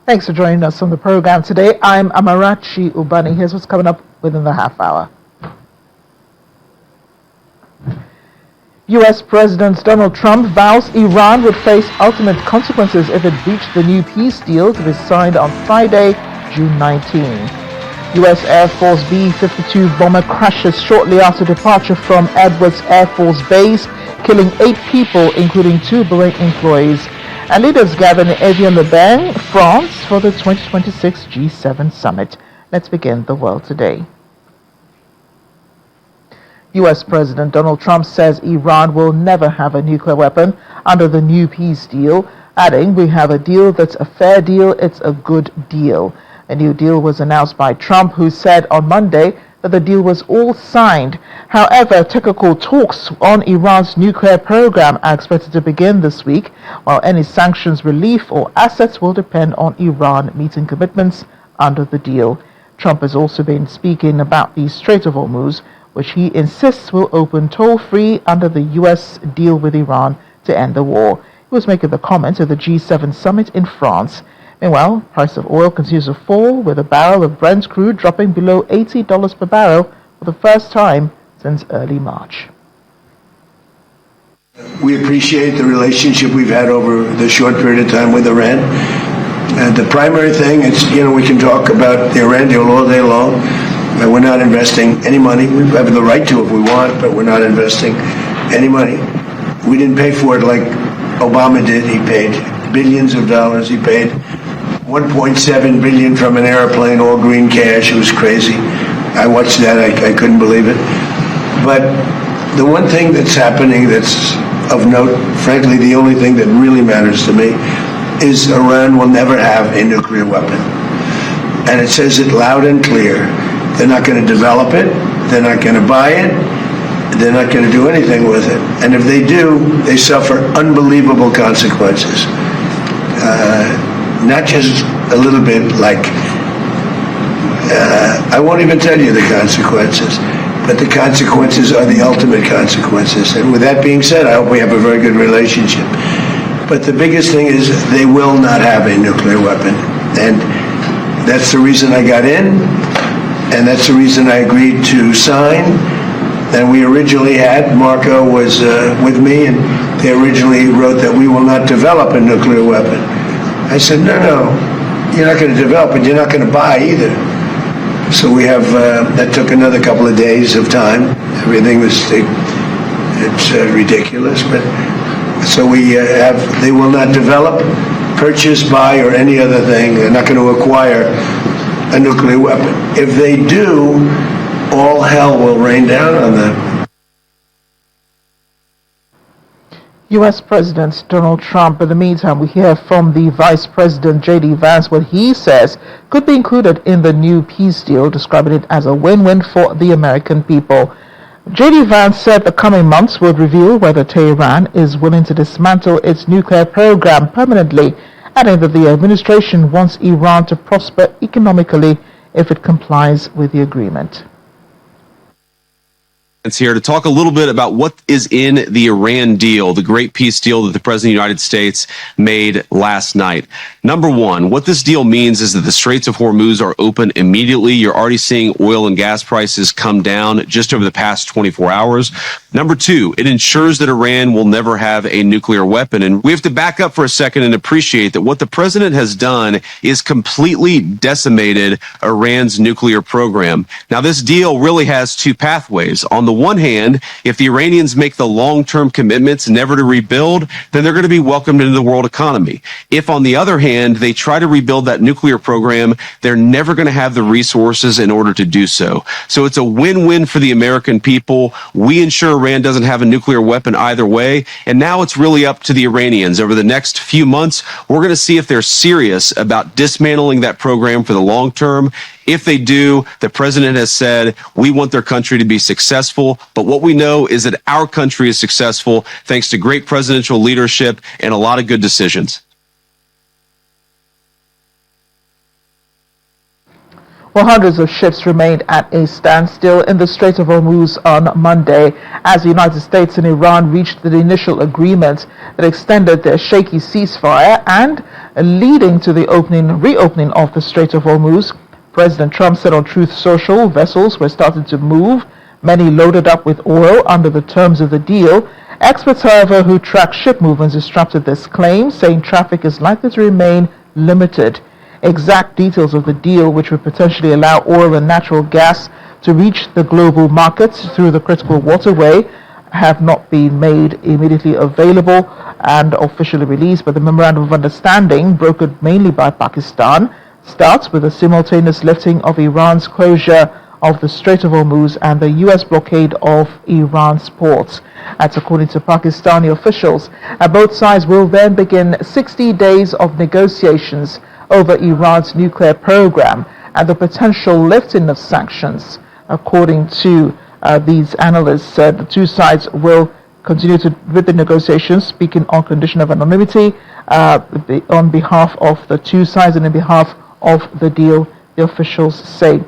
Thanks for joining us on the program today. I'm Amarachi Ubani. Here's what's coming up within the half hour. U.S. President Donald Trump vows Iran would face ultimate consequences if it breached the new peace deal to be signed on Friday, June 19. U.S. Air Force B-52 bomber crashes shortly after departure from Edwards Air Force Base, killing 8 people, including 2 Boeing employees. And leaders gather in Avion-le-Bain, France, for the 2026 G7 summit. Let's begin the world today. U.S. President Donald Trump says Iran will never have a nuclear weapon under the new peace deal, adding, "We have a deal that's a fair deal, it's a good deal." A new deal was announced by Trump, who said on Monday that the deal was all signed. However, technical talks on Iran's nuclear program are expected to begin this week, while any sanctions relief or assets will depend on Iran meeting commitments under the deal. Trump has also been speaking about the Strait of Hormuz, which he insists will open toll-free under the U.S. deal with Iran to end the war. He was making the comment at the G7 summit in France. Meanwhile, price of oil continues to fall, with a barrel of Brent crude dropping below $80 per barrel for the first time since early March. We appreciate the relationship we've had over the short period of time with Iran. The primary thing is, we can talk about the Iran deal all day long. We're not investing any money. We have the right to if we want, but we're not investing any money. We didn't pay for it like Obama did. He paid billions of dollars. He paid $1.7 billion from an airplane, all green cash. It was crazy. I watched that. I couldn't believe it. But the one thing that's happening that's of note, frankly, the only thing that really matters to me, is Iran will never have a nuclear weapon. And it says it loud and clear. They're not going to develop it. They're not going to buy it. They're not going to do anything with it. And if they do, they suffer unbelievable consequences. Not just a little bit like, I won't even tell you the consequences, but the consequences are the ultimate consequences. And with that being said, I hope we have a very good relationship. But the biggest thing is they will not have a nuclear weapon. And that's the reason I got in, and that's the reason I agreed to sign. And we originally had, Marco was with me, and they originally wrote that we will not develop a nuclear weapon. I said, no, you're not going to develop it, you're not going to buy either. So we have, that took another couple of days of time. Everything was, it's ridiculous, but so we have, they will not develop, purchase, buy, or any other thing. They're not going to acquire a nuclear weapon. If they do, all hell will rain down on them. U.S. President Donald Trump. In the meantime, we hear from the Vice President J.D. Vance what he says could be included in the new peace deal, describing it as a win-win for the American people. J.D. Vance said the coming months would reveal whether Tehran is willing to dismantle its nuclear program permanently, adding that the administration wants Iran to prosper economically if it complies with the agreement. Here to talk a little bit about what is in the Iran deal, the great peace deal that the President of the United States made last night. Number one, what this deal means is that the Straits of Hormuz are open immediately. You're already seeing oil and gas prices come down just over the past 24 hours. Number two, it ensures that Iran will never have a nuclear weapon. And we have to back up for a second and appreciate that what the president has done is completely decimated Iran's nuclear program. Now, this deal really has two pathways. On the one hand, if the Iranians make the long-term commitments never to rebuild, then they're going to be welcomed into the world economy. If, on the other hand, they try to rebuild that nuclear program, they're never going to have the resources in order to do so. So it's a win-win for the American people. We ensure Iran doesn't have a nuclear weapon either way, and now it's really up to the Iranians. Over the next few months, we're going to see if they're serious about dismantling that program for the long term. If they do, the president has said, we want their country to be successful. But what we know is that our country is successful thanks to great presidential leadership and a lot of good decisions. Well, hundreds of ships remained at a standstill in the Strait of Hormuz on Monday as the United States and Iran reached the initial agreement that extended their shaky ceasefire and leading to the reopening of the Strait of Hormuz. President Trump said on Truth Social vessels were starting to move, many loaded up with oil under the terms of the deal. Experts, however, who track ship movements disrupted this claim, saying traffic is likely to remain limited. Exact details of the deal, which would potentially allow oil and natural gas to reach the global markets through the critical waterway, have not been made immediately available and officially released, but the Memorandum of Understanding, brokered mainly by Pakistan, starts with a simultaneous lifting of Iran's closure of the Strait of Hormuz and the U.S. blockade of Iran's ports. That's according to Pakistani officials. Both sides will then begin 60 days of negotiations over Iran's nuclear program and the potential lifting of sanctions. According to these analysts, the two sides will continue with the negotiations, speaking on condition of anonymity on behalf of the two sides and on behalf of the deal, the officials say.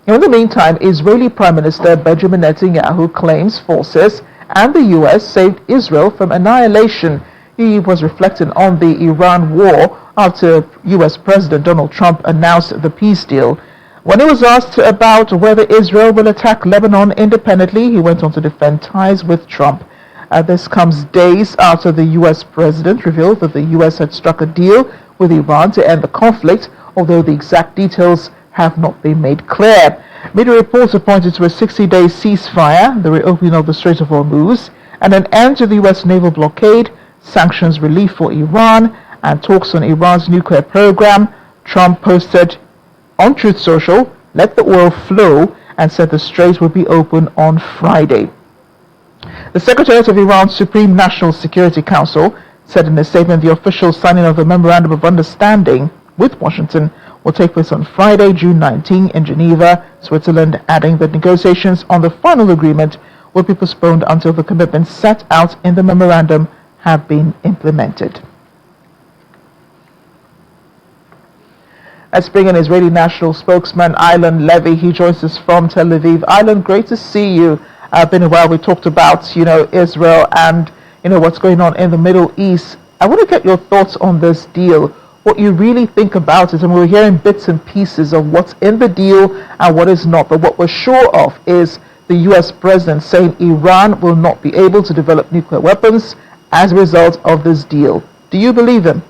In the meantime, Israeli Prime Minister Benjamin Netanyahu claims forces and the U.S. saved Israel from annihilation. He was reflecting on the Iran war after U.S. President Donald Trump announced the peace deal. When he was asked about whether Israel will attack Lebanon independently, he went on to defend ties with Trump. This comes days after the U.S. president revealed that the U.S. had struck a deal with Iran to end the conflict, although the exact details have not been made clear. Media reports have pointed to a 60-day ceasefire, the reopening of the Strait of Hormuz, and an end to the U.S. naval blockade, sanctions relief for Iran, and talks on Iran's nuclear program. Trump posted on Truth Social, "Let the oil flow," and said the strait will be open on Friday. The Secretariat of Iran's Supreme National Security Council said in a statement the official signing of the Memorandum of Understanding with Washington will take place on Friday, June 19 in Geneva, Switzerland, adding that negotiations on the final agreement will be postponed until the commitments set out in the memorandum have been implemented. Let's bring in Israeli national spokesman Ilan Levy. He joins us from Tel Aviv. Ilan, great to see you. Been a while. We talked about, Israel and, what's going on in the Middle East. I want to get your thoughts on this deal, what you really think about it. And we're hearing bits and pieces of what's in the deal and what is not. But what we're sure of is the U.S. president saying Iran will not be able to develop nuclear weapons as a result of this deal. Do you believe him?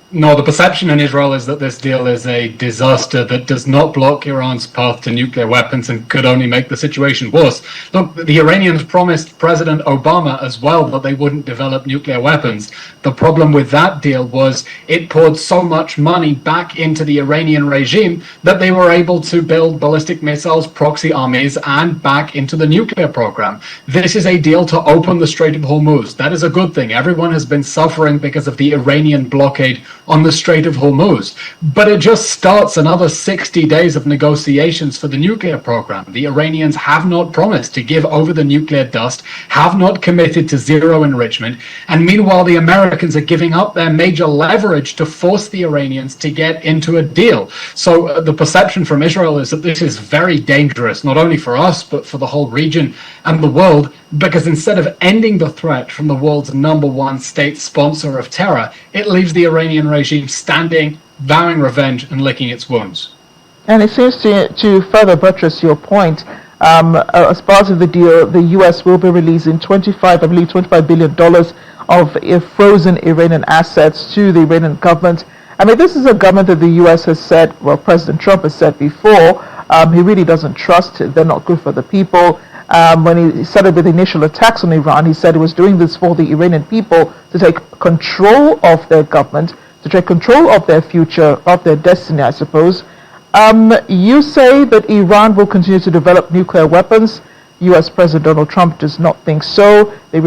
No, the perception in Israel is that this deal is a disaster that does not block Iran's path to nuclear weapons and could only make the situation worse. Look, the Iranians promised President Obama as well that they wouldn't develop nuclear weapons. The problem with that deal was it poured so much money back into the Iranian regime that they were able to build ballistic missiles, proxy armies, and back into the nuclear program. This is a deal to open the Strait of Hormuz. That is a good thing. Everyone has been suffering because of the Iranian blockade on the Strait of Hormuz. But it just starts another 60 days of negotiations for the nuclear program. The Iranians have not promised to give over the nuclear dust, have not committed to zero enrichment, and meanwhile the Americans are giving up their major leverage to force the Iranians to get into a deal. So the perception from Israel is that this is very dangerous, not only for us, but for the whole region and the world, because instead of ending the threat from the world's #1 state sponsor of terror, it leaves the Iranian regime standing, vowing revenge and licking its wounds. And it seems to further buttress your point. As part of the deal, the U.S. will be releasing $25 billion of frozen Iranian assets to the Iranian government. I mean, this is a government that the U.S. has said, well, President Trump has said before, he really doesn't trust. They're not good for the people. When he started with initial attacks on Iran, he said he was doing this for the Iranian people to take control of their government, to take control of their future, of their destiny, I suppose. You say that Iran will continue to develop nuclear weapons. U.S. President Donald Trump does not think so. The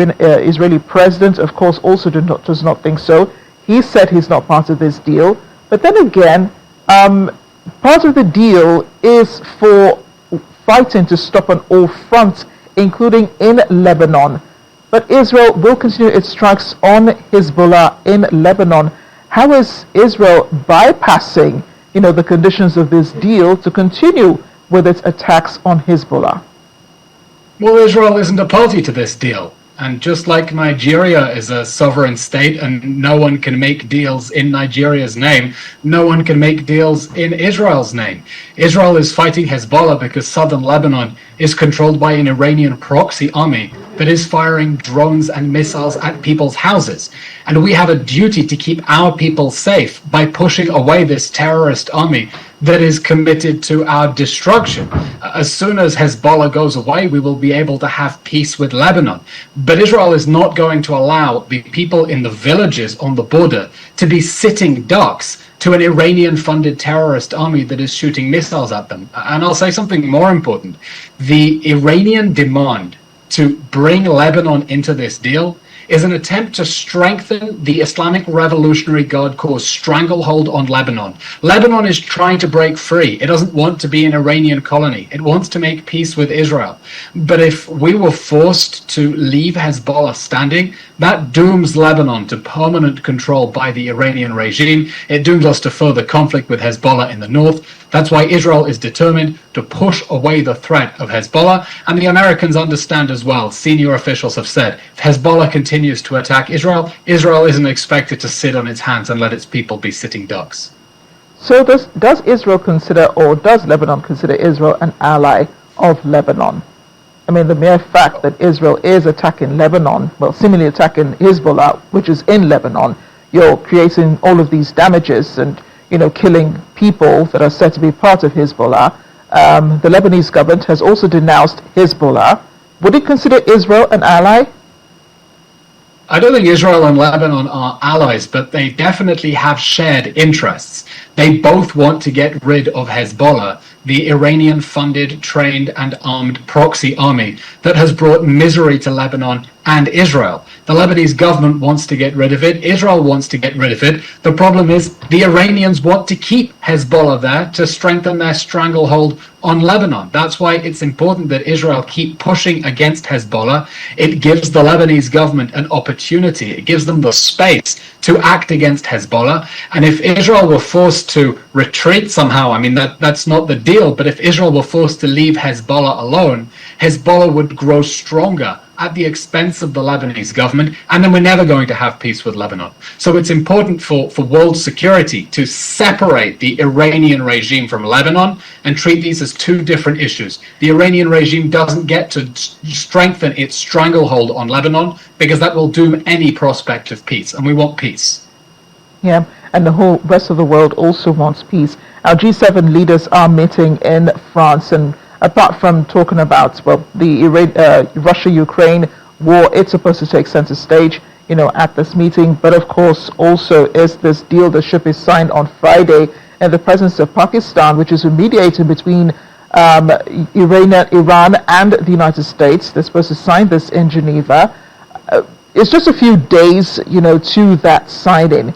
Israeli president, of course, also does not think so. He said he's not part of this deal. But then again, part of the deal is for fighting to stop on all fronts, including in Lebanon. But Israel will continue its strikes on Hezbollah in Lebanon. How is Israel bypassing the conditions of this deal to continue with its attacks on Hezbollah? Well, Israel isn't a party to this deal. And just like Nigeria is a sovereign state and no one can make deals in Nigeria's name, no one can make deals in Israel's name. Israel is fighting Hezbollah because southern Lebanon is controlled by an Iranian proxy army that is firing drones and missiles at people's houses. And we have a duty to keep our people safe by pushing away this terrorist army that is committed to our destruction. As soon as Hezbollah goes away, we will be able to have peace with Lebanon. But Israel is not going to allow the people in the villages on the border to be sitting ducks to an Iranian-funded terrorist army that is shooting missiles at them. And I'll say something more important. The Iranian demand to bring Lebanon into this deal is an attempt to strengthen the Islamic Revolutionary Guard Corps' stranglehold on Lebanon. Lebanon is trying to break free. It doesn't want to be an Iranian colony. It wants to make peace with Israel. But if we were forced to leave Hezbollah standing, that dooms Lebanon to permanent control by the Iranian regime. It dooms us to further conflict with Hezbollah in the north. That's why Israel is determined to push away the threat of Hezbollah. And the Americans understand as well. Senior officials have said, if Hezbollah continues to attack Israel, Israel isn't expected to sit on its hands and let its people be sitting ducks. So does Israel consider, or does Lebanon consider Israel an ally of Lebanon? I mean, the mere fact that Israel is attacking Lebanon, well, seemingly attacking Hezbollah, which is in Lebanon, you're creating all of these damages and, killing people that are said to be part of Hezbollah. The Lebanese government has also denounced Hezbollah. Would it consider Israel an ally? I don't think Israel and Lebanon are allies, but they definitely have shared interests. They both want to get rid of Hezbollah, the Iranian-funded, trained and armed proxy army that has brought misery to Lebanon and Israel. The Lebanese government wants to get rid of it. Israel wants to get rid of it. The problem is the Iranians want to keep Hezbollah there to strengthen their stranglehold on Lebanon. That's why it's important that Israel keep pushing against Hezbollah. It gives the Lebanese government an opportunity. It gives them the space to act against Hezbollah. And if Israel were forced to retreat somehow, I mean, that's not the deal, but if Israel were forced to leave Hezbollah alone, Hezbollah would grow stronger at the expense of the Lebanese government, and then we're never going to have peace with Lebanon. So it's important for world security to separate the Iranian regime from Lebanon and treat these as two different issues. The Iranian regime doesn't get to strengthen its stranglehold on Lebanon because that will doom any prospect of peace, and we want peace. Yeah, and the whole rest of the world also wants peace. Our G7 leaders are meeting in France, and apart from talking about, well, the Russia-Ukraine war, it's supposed to take center stage, at this meeting. But of course, also is this deal that should be signed on Friday in the presence of Pakistan, which is a mediator between Iran and the United States. They're supposed to sign this in Geneva. It's just a few days, to that signing.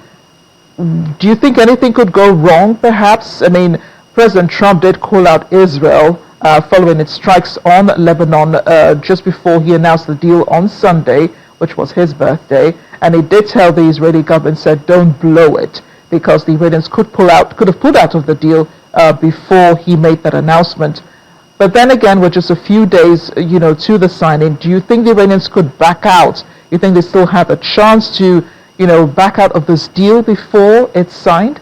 Do you think anything could go wrong, perhaps? I mean, President Trump did call out Israel following its strikes on Lebanon just before he announced the deal on Sunday, which was his birthday. And he did tell the Israeli government, said, don't blow it, because the Iranians could have pulled out of the deal before he made that announcement. But then again, with just a few days, to the signing, do you think the Iranians could back out? You think they still have a chance to, back out of this deal before it's signed?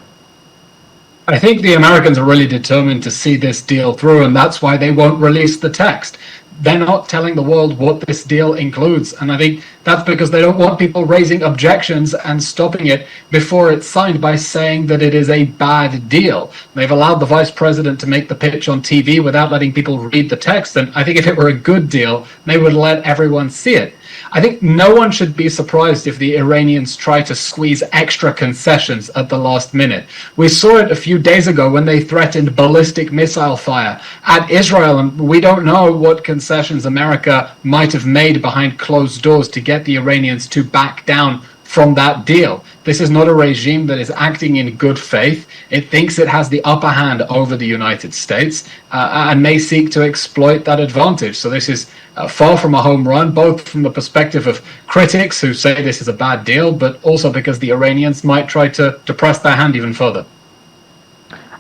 I think the Americans are really determined to see this deal through, and that's why they won't release the text. They're not telling the world what this deal includes, and I think that's because they don't want people raising objections and stopping it before it's signed by saying that it is a bad deal. They've allowed the vice president to make the pitch on TV without letting people read the text, and I think if it were a good deal, they would let everyone see it. I think no one should be surprised if the Iranians try to squeeze extra concessions at the last minute. We saw it a few days ago when they threatened ballistic missile fire at Israel, and we don't know what concessions America might have made behind closed doors to get the Iranians to back down from that deal. This is not a regime that is acting in good faith. It thinks it has the upper hand over the United States and may seek to exploit that advantage. So this is far from a home run, both from the perspective of critics who say this is a bad deal, but also because the Iranians might try to press their hand even further.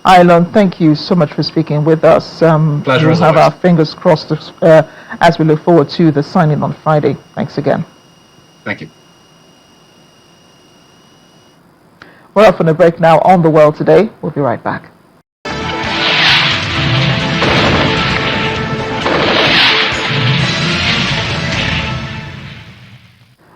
Ilon, thank you so much for speaking with us. Pleasure We'll as have always. our fingers crossed as we look forward to the signing on Friday. Thanks again. Thank you. We're off on a break now on The World Today. We'll be right back.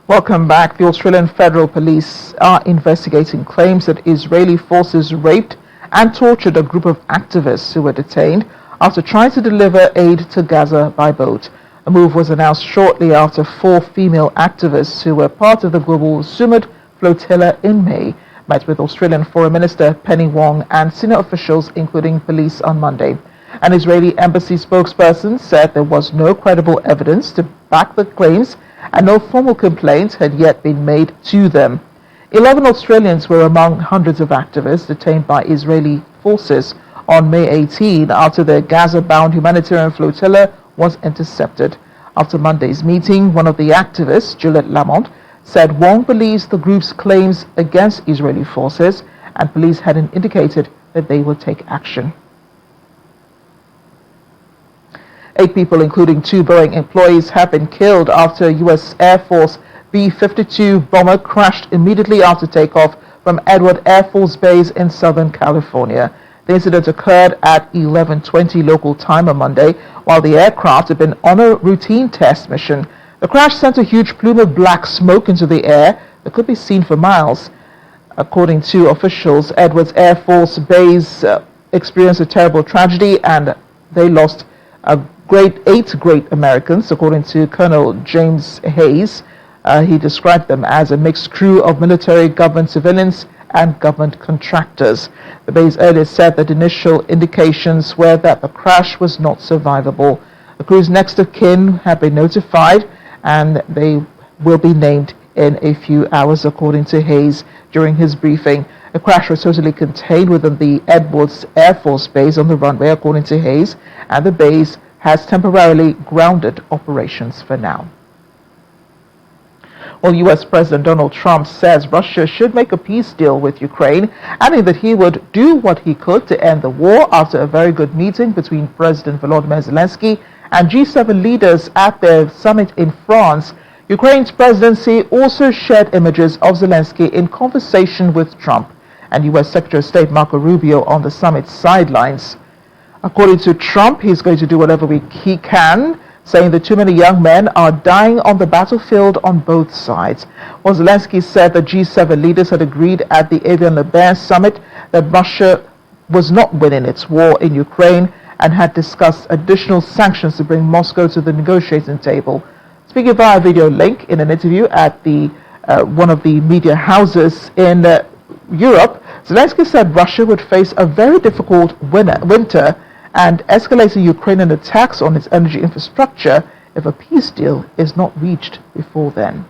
Welcome back. The Australian Federal Police are investigating claims that Israeli forces raped and tortured a group of activists who were detained after trying to deliver aid to Gaza by boat. The move was announced shortly after 4 female activists who were part of the Global Sumud flotilla in May met with Australian Foreign Minister Penny Wong and senior officials, including police, on Monday. An Israeli embassy spokesperson said there was no credible evidence to back the claims and no formal complaints had yet been made to them. 11 Australians were among hundreds of activists detained by Israeli forces on May 18 after the Gaza-bound humanitarian flotilla was intercepted. After Monday's meeting, one of the activists, Juliette Lamont, said Wong believes the group's claims against Israeli forces and police hadn't indicated that they will take action. 8 people, including 2 Boeing employees, have been killed after a U.S. Air Force B-52 bomber crashed immediately after takeoff from Edward Air Force Base in Southern California. The incident occurred at 11:20 local time on Monday, while the aircraft had been on a routine test mission. The crash sent a huge plume of black smoke into the air that could be seen for miles. According to officials, Edwards Air Force Base experienced a terrible tragedy and they lost 8 great Americans, according to Colonel James Hayes. He described them as a mixed crew of military, government civilians, and government contractors. The base earlier said that initial indications were that the crash was not survivable. The crew's next of kin have been notified, and they will be named in a few hours, according to Hayes during his briefing. The crash was totally contained within the Edwards Air Force Base on the runway, according to Hayes, and the base has temporarily grounded operations for now. Well, U.S. President Donald Trump says Russia should make a peace deal with Ukraine, adding that he would do what he could to end the war after a very good meeting between President Volodymyr Zelensky and G7 leaders at their summit in France. Ukraine's presidency also shared images of Zelensky in conversation with Trump and U.S. Secretary of State Marco Rubio on the summit's sidelines. According to Trump, he's going to do whatever he can, saying that too many young men are dying on the battlefield on both sides. Well, Zelensky said that G7 leaders had agreed at the Evian-le-Bain summit that Russia was not winning its war in Ukraine and had discussed additional sanctions to bring Moscow to the negotiating table. Speaking via video link in an interview at one of the media houses in Europe, Zelensky said Russia would face a very difficult winter and escalating Ukrainian attacks on its energy infrastructure if a peace deal is not reached before then.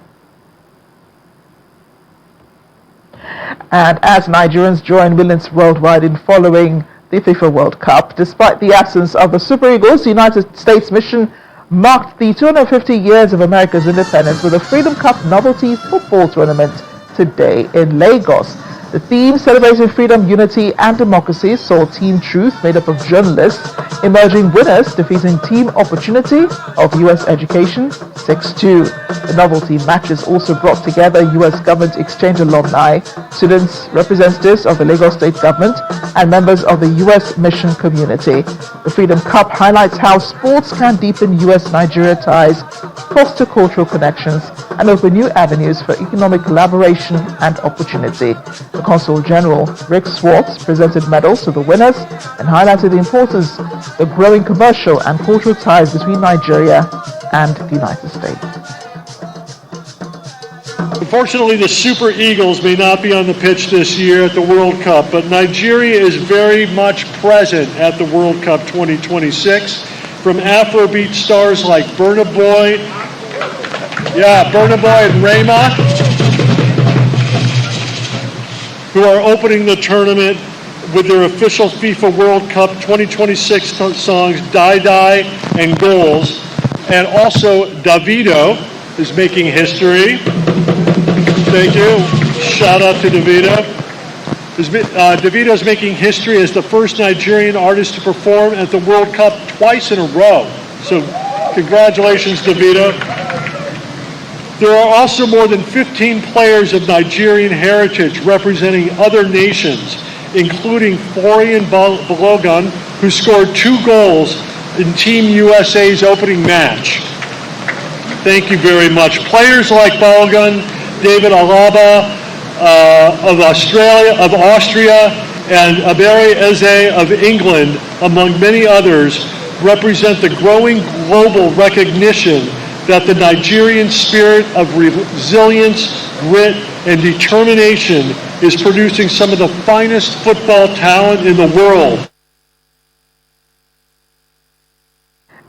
And as Nigerians join millions worldwide in following the FIFA World Cup, despite the absence of the Super Eagles, the United States mission marked the 250 years of America's independence with a Freedom Cup novelty football tournament today in Lagos. The theme, celebrating freedom, unity, and democracy, saw Team Truth, made up of journalists, emerging winners, defeating Team Opportunity of U.S. Education 6-2. The novelty matches also brought together U.S. government exchange alumni, students, representatives of the Lagos State government, and members of the U.S. mission community. The Freedom Cup highlights how sports can deepen U.S.-Nigeria ties, foster cultural connections, and open new avenues for economic collaboration and opportunity. The Consul General, Rick Swartz, presented medals to the winners and highlighted the importance of the growing commercial and cultural ties between Nigeria and the United States. Unfortunately, the Super Eagles may not be on the pitch this year at the World Cup, but Nigeria is very much present at the World Cup 2026. From Afrobeat stars like Burna Boy and Rema, who are opening the tournament with their official FIFA World Cup 2026 songs, Die Die and Goals. And also Davido is making history. Thank you. Shout out to Davido. Davido is making history as the first Nigerian artist to perform at the World Cup twice in a row. So congratulations, Davido. There are also more than 15 players of Nigerian heritage representing other nations, including Florian Balogun, who scored 2 goals in Team USA's opening match. Thank you very much. Players like Balogun, David Alaba of Austria, and Abere Eze of England, among many others, represent the growing global recognition that the Nigerian spirit of resilience, grit, and determination is producing some of the finest football talent in the world.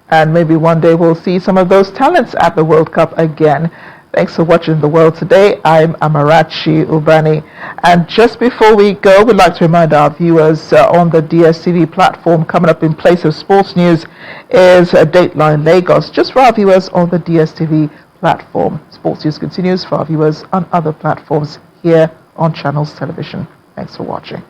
And maybe one day we'll see some of those talents at the World Cup again. Thanks for watching The World Today. I'm Amarachi Ubani. And just before we go, we'd like to remind our viewers on the DSTV platform, coming up in place of sports news is Dateline Lagos, just for our viewers on the DSTV platform. Sports news continues for our viewers on other platforms here on Channels Television. Thanks for watching.